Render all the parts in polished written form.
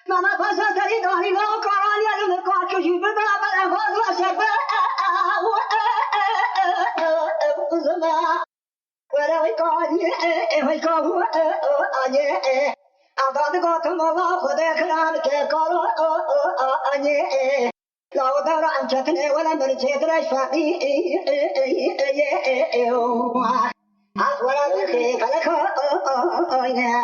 Mama pasa tari dani lo karani alu me kaat ko jibe bala bala ho shaba uzma wara we kaani we kaahu anye abad ko thamala khode kharan ke karo anye lao dara anchatne wala mer chetra shadi wala ke kala kho anya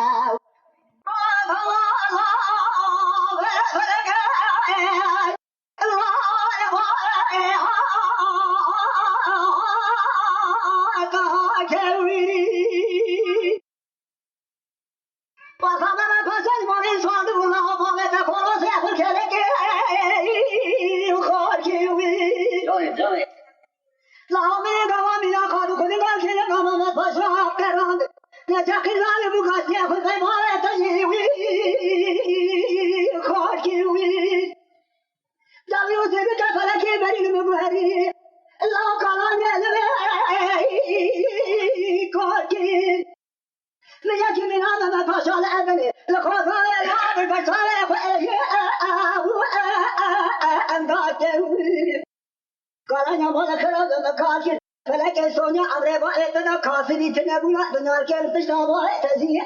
فلك سونيا أمري بقيتنا كاسدي تنبونا دنيا كان تشتغل تزي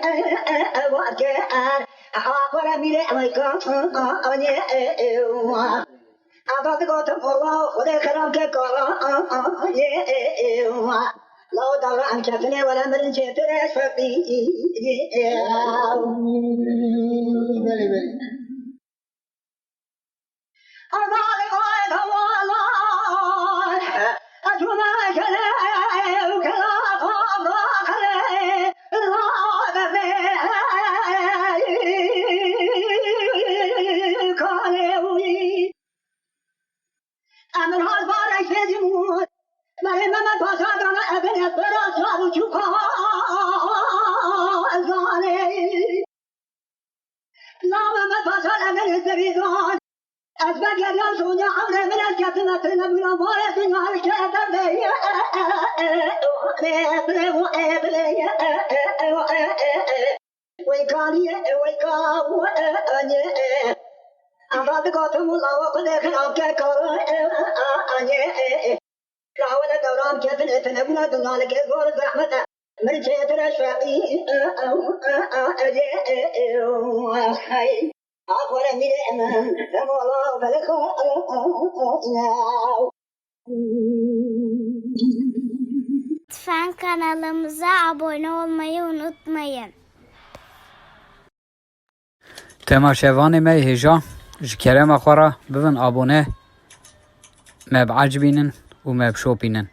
وكان أخبر ميري أمريكا أني أبغى تقول الله خذ كلام كقلا لو دار عن كفني ولا من شتري شفي Lütfen kanalımıza abone olmayı unutmayın. تماشاوان ما هجا جكرم أخورا ببن أبونه ما بعجبينن وما بشوبينن